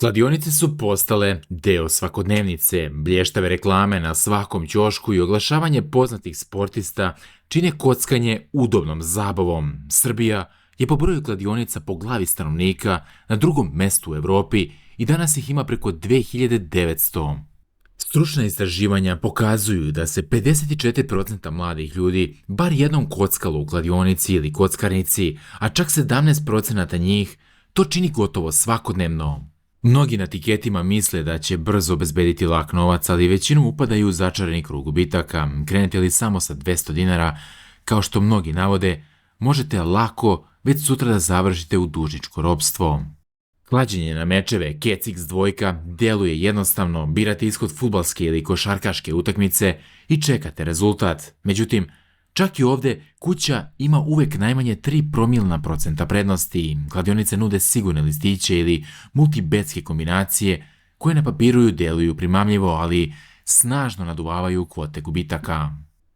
Kladionice su postale deo svakodnevnice, blještave reklame na svakom ćošku i oglašavanje poznatih sportista čine kockanje udobnom zabavom. Srbija je po broju kladionica po glavi stanovnika na drugom mestu u Evropi i danas ih ima preko 2900. Stručna istraživanja pokazuju da se 54% mladih ljudi bar jednom kockalo u kladionici ili kockarnici, a čak 17% njih to čini gotovo svakodnevno. Mnogi na tiketima misle da će brzo obezbediti lak novac, ali većinom upadaju u začarani krug gubitaka. Krenete li samo sa 200 dinara, kao što mnogi navode, možete lako već sutra da završite u dužničko ropstvo. Klađenje na mečeve Kec X2 deluje jednostavno, birate ishod fudbalske ili košarkaške utakmice i čekate rezultat. Međutim, čak i ovde kuća ima uvek najmanje 3% prednosti. Kladionice nude sigurne listiće ili multibetske kombinacije koje na papiru deluju primamljivo, ali snažno naduvavaju kvote gubitaka.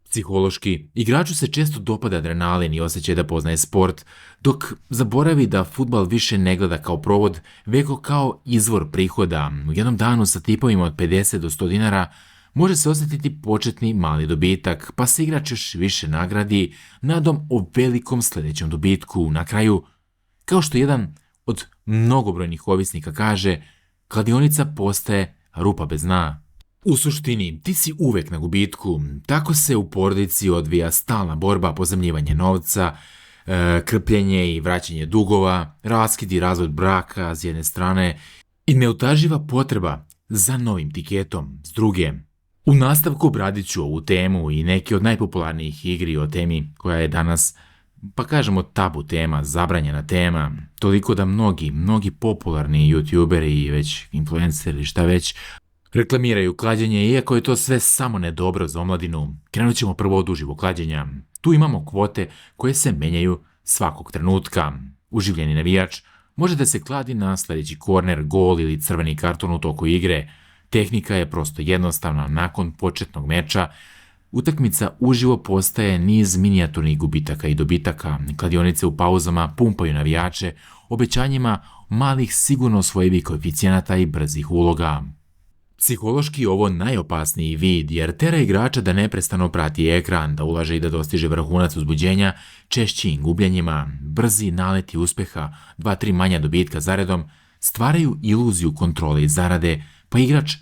Psihološki, igraču se često dopada adrenalin i osjećaj da poznaje sport, dok zaboravi da fudbal više ne gleda kao provod, veko kao izvor prihoda. U jednom danu sa tipovima od 50 do 100 dinara može se osjetiti početni mali dobitak, pa se igrač još više nagradi nadom o velikom sljedećem dobitku. Na kraju, kao što jedan od mnogobrojnih ovisnika kaže, kladionica postaje rupa bez dna. U suštini, ti si uvek na gubitku. Tako se u porodici odvija stalna borba, pozemljivanje novca, krpljenje i vraćanje dugova, raskid i razvod braka s jedne strane i neutaživa potreba za novim tiketom s druge. U nastavku obradit ću ovu temu i neke od najpopularnijih igri o temi koja je danas, pa kažemo, tabu tema, zabranjena tema, toliko da mnogi popularni youtuberi i već influenceri, šta već, reklamiraju klađenje, iako je to sve samo nedobro za omladinu. Krenut ćemo prvo od uživog klađenja. Tu imamo kvote koje se menjaju svakog trenutka. Uživljeni navijač može da se kladi na sljedeći korner, gol ili crveni karton u toku igre. Tehnika je prosto jednostavna. Nakon početnog meča, utakmica uživo postaje niz minijaturnih gubitaka i dobitaka. Kladionice u pauzama pumpaju navijače obećanjima malih sigurno osvojivih koeficijenata i brzih uloga. Psihološki ovo najopasniji vid, jer tera igrača da neprestano prati ekran, da ulaže i da dostiže vrhunac uzbuđenja češćim gubljenjima. Brzi naleti uspeha, 2-3 manja dobitka zaredom, stvaraju iluziju kontrole i zarade, pa igrač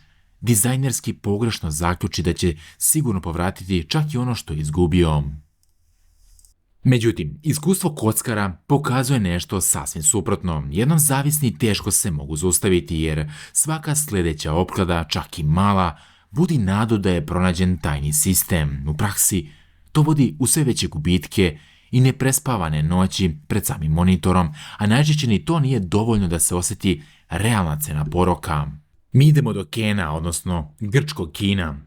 dizajnerski pogrešno zaključi da će sigurno povratiti čak i ono što je izgubio. Međutim, iskustvo kockara pokazuje nešto sasvim suprotno. Jednom zavisni teško se mogu zaustaviti, jer svaka sljedeća opklada, čak i mala, budi nadu da je pronađen tajni sistem. U praksi to vodi u sve veće gubitke i neprespavane noći pred samim monitorom, a najčešće ni to nije dovoljno da se osjeti realna cena poroka. Mi idemo do Kena, odnosno grčkog kina.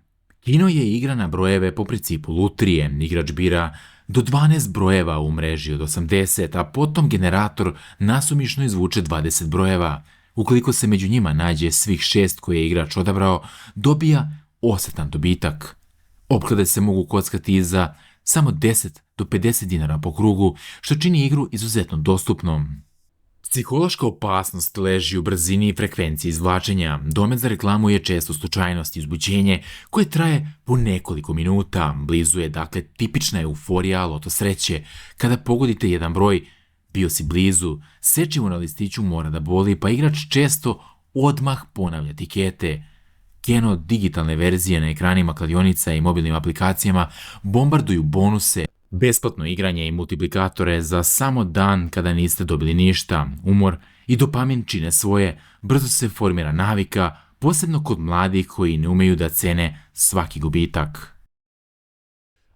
Kino je igra na brojeve po principu lutrije. Igrač bira do 12 brojeva u mreži od 80, a potom generator nasumišno izvuče 20 brojeva. Ukoliko se među njima nađe svih 6 koje je igrač odabrao, dobija osetan dobitak. Opklade se mogu kockati i za samo 10 do 50 dinara po krugu, što čini igru izuzetno dostupnom. Psihološka opasnost leži u brzini i frekvenciji izvlačenja. Domet za reklamu je često slučajnost i uzbuđenje koje traje po nekoliko minuta. Blizu je, dakle, tipična euforija loto sreće. Kada pogodite jedan broj, bio si blizu, sečivo na listiću mora da boli, pa igrač često odmah ponavlja tikete. Keno digitalne verzije na ekranima kladionica i mobilnim aplikacijama bombarduju bonuse, besplatno igranje i multiplikatore za samo dan kada niste dobili ništa. Umor i dopamin čine svoje, brzo se formira navika, posebno kod mladih koji ne umeju da cene svaki gubitak.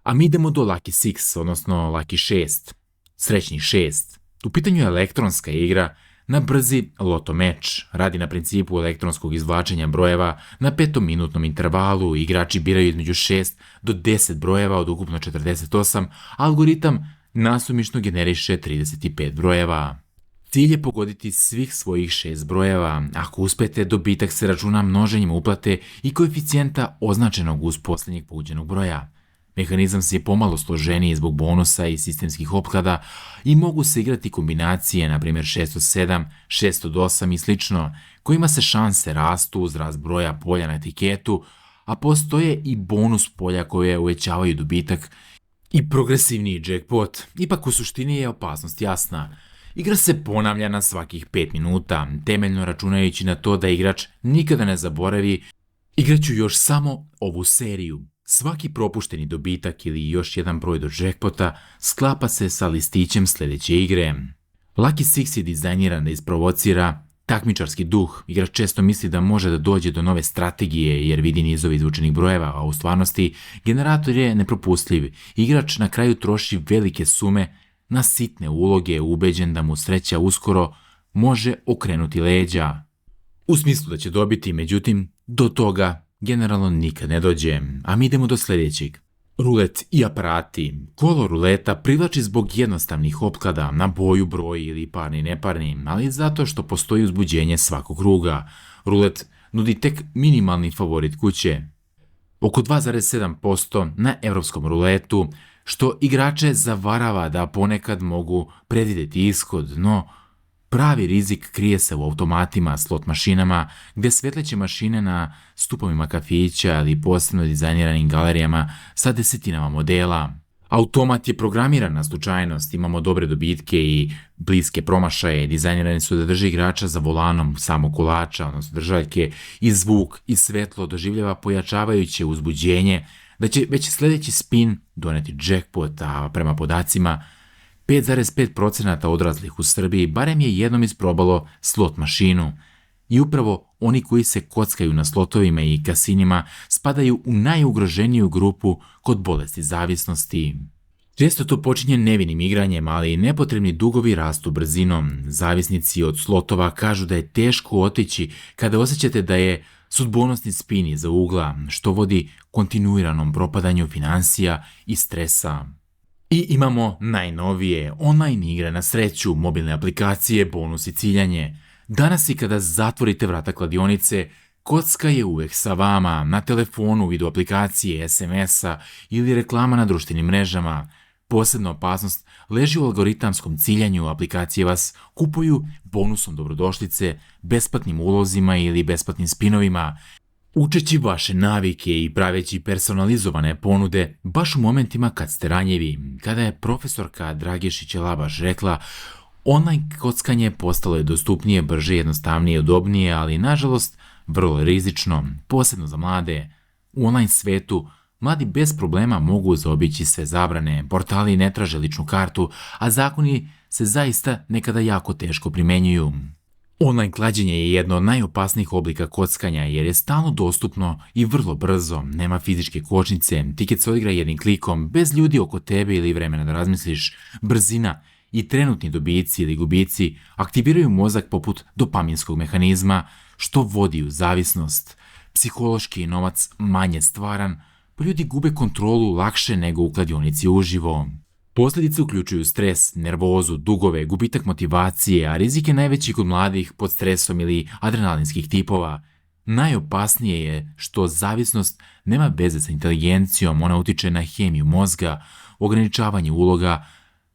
A mi idemo do Lucky 6, odnosno Lucky 6, srećnih 6. U pitanju je elektronska igra na brzi loto meč. Radi na principu elektronskog izvlačenja brojeva na 5-minutnom intervalu. Igrači biraju između 6 do 10 brojeva od ukupno 48, a algoritam nasumišno generiše 35 brojeva. Cilj je pogoditi svih svojih 6 brojeva. Ako uspete, dobitak se računa množenjem uplate i koeficijenta označenog uz posljednjeg pogođenog broja. Mehanizam se je pomalo složeniji zbog bonusa i sistemskih opklada i mogu se igrati kombinacije, na primjer 607, 608 i slično, kojima se šanse rastu uz rast broja polja na etiketu, a postoje i bonus polja koje uvećavaju dobitak i progresivniji jackpot. Ipak u suštini je opasnost jasna. Igra se ponavlja na svakih 5 minuta, temeljno računajući na to da igrač nikada ne zaboravi igraću još samo ovu seriju. Svaki propušteni dobitak ili još jedan broj do jackpota sklapa se sa listićem sljedeće igre. Lucky Six je dizajniran da isprovocira takmičarski duh. Igrač često misli da može da dođe do nove strategije jer vidi nizove izvučenih brojeva, a u stvarnosti generator je nepropustljiv. Igrač na kraju troši velike sume na sitne uloge, ubeđen da mu sreća uskoro može okrenuti leđa. U smislu da će dobiti, međutim, do toga generalno nikad ne dođe, a mi idemo do sljedećeg. Rulet i aparati. Kolo ruleta privlači zbog jednostavnih opklada na boju, broj ili parni i neparni, ali zato što postoji uzbuđenje svakog kruga. Rulet nudi tek minimalni favorit kuće. Oko 2,7% na europskom ruletu, što igrače zavarava da ponekad mogu predvidjeti ishod, no pravi rizik krije se u automatima, slot mašinama, gdje svetleće mašine na stupovima kafića ili posebno dizajniranim galerijama sa desetinama modela. Automat je programiran na slučajnost, imamo dobre dobitke i bliske promašaje, dizajnirani su da drži igrača za volanom samog kolača, odnosno držaljke, i zvuk i svetlo doživljava pojačavajuće uzbuđenje da će već sljedeći spin doneti jackpot, a prema podacima 5,5% odraslih u Srbiji barem je jednom isprobalo slot mašinu. I upravo oni koji se kockaju na slotovima i kasinima spadaju u najugroženiju grupu kod bolesti zavisnosti. Često to počinje nevinim igranjem, ali nepotrebni dugovi rastu brzinom. Zavisnici od slotova kažu da je teško otići kada osjećate da je sudbonosni spin iza ugla, što vodi kontinuiranom propadanju financija i stresa. I imamo najnovije online igre na sreću, mobilne aplikacije, bonus i ciljanje. Danas i kada zatvorite vrata kladionice, kocka je uvek sa vama, na telefonu, u vidu aplikacije, SMS-a ili reklama na društvenim mrežama. Posebna opasnost leži u algoritamskom ciljanju. Aplikacije vas kupuju bonusom dobrodošlice, besplatnim ulozima ili besplatnim spinovima, učeći vaše navike i praveći personalizovane ponude baš u momentima kad ste ranjivi. Kada je profesorka Dragišić Labaš rekla: online kockanje postalo je dostupnije, brže, jednostavnije, udobnije, ali nažalost vrlo rizično, posebno za mlade. U online svetu mladi bez problema mogu zaobići sve zabrane, portali ne traže ličnu kartu, a zakoni se zaista nekada jako teško primenjuju. Online klađenje je jedno od najopasnijih oblika kockanja jer je stalno dostupno i vrlo brzo, nema fizičke kočnice, tiket se odigra jednim klikom, bez ljudi oko tebe ili vremena da razmisliš. Brzina i trenutni dobici ili gubici aktiviraju mozak poput dopaminskog mehanizma, što vodi u zavisnost. Psihološki je novac manje stvaran, pa ljudi gube kontrolu lakše nego u kladionici uživo. Posljedice uključuju stres, nervozu, dugove, gubitak motivacije, a rizik je najveći kod mladih pod stresom ili adrenalinskih tipova. Najopasnije je što zavisnost nema veze sa inteligencijom, ona utiče na hemiju mozga, ograničavanje uloga,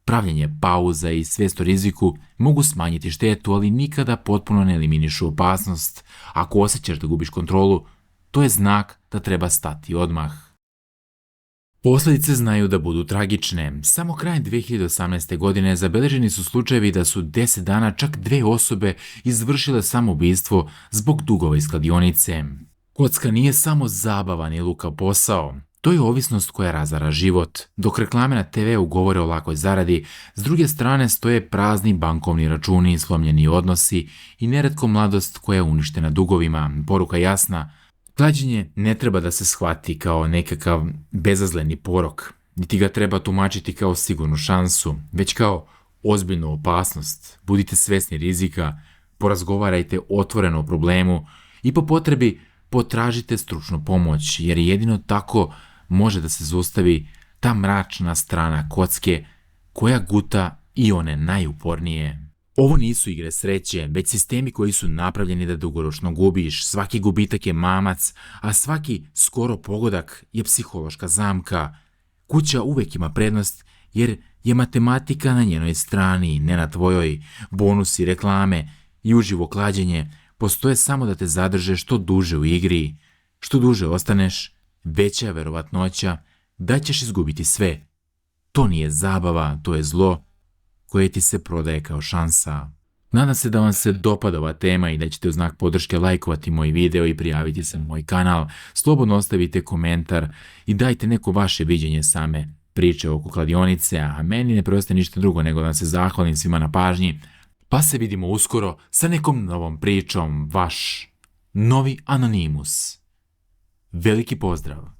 pravljenje pauza i svijest o riziku mogu smanjiti štetu, ali nikada potpuno ne eliminišu opasnost. Ako osjećaš da gubiš kontrolu, to je znak da treba stati odmah. Posljedice znaju da budu tragične. Samo krajem 2018. godine zabeleženi su slučajevi da su 10 dana čak 2 osobe izvršile samoubistvo zbog dugova iz kladionice. Kocka nije samo zabavan i lukav posao. To je ovisnost koja razara život. Dok reklame na TV-u govore o lakoj zaradi, s druge strane stoje prazni bankovni računi, slomljeni odnosi i neretko mladost koja je uništena dugovima. Poruka jasna: klađenje ne treba da se shvati kao nekakav bezazleni porok, niti ga treba tumačiti kao sigurnu šansu, već kao ozbiljnu opasnost. Budite svjesni rizika, porazgovarajte otvoreno o problemu i po potrebi potražite stručnu pomoć, jer jedino tako može da se zaustavi ta mračna strana kocke koja guta i one najupornije. Ovo nisu igre sreće, već sistemi koji su napravljeni da dugoročno gubiš. Svaki gubitak je mamac, a svaki skoro pogodak je psihološka zamka. Kuća uvijek ima prednost jer je matematika na njenoj strani, ne na tvojoj. Bonusi, reklame i uživo klađenje postoje samo da te zadrže što duže u igri. Što duže ostaneš, veća je verovatnoća da ćeš izgubiti sve. To nije zabava, to je zlo koje ti se prodaje kao šansa. Nadam se da vam se dopada ova tema i da ćete u znak podrške lajkovati moj video i prijaviti se na moj kanal. Slobodno ostavite komentar i dajte neko vaše viđenje same priče oko kladionice, a meni ne preostaje ništa drugo nego da se zahvalim svima na pažnji. Pa se vidimo uskoro sa nekom novom pričom. Vaš novi Anonimus. Veliki pozdrav!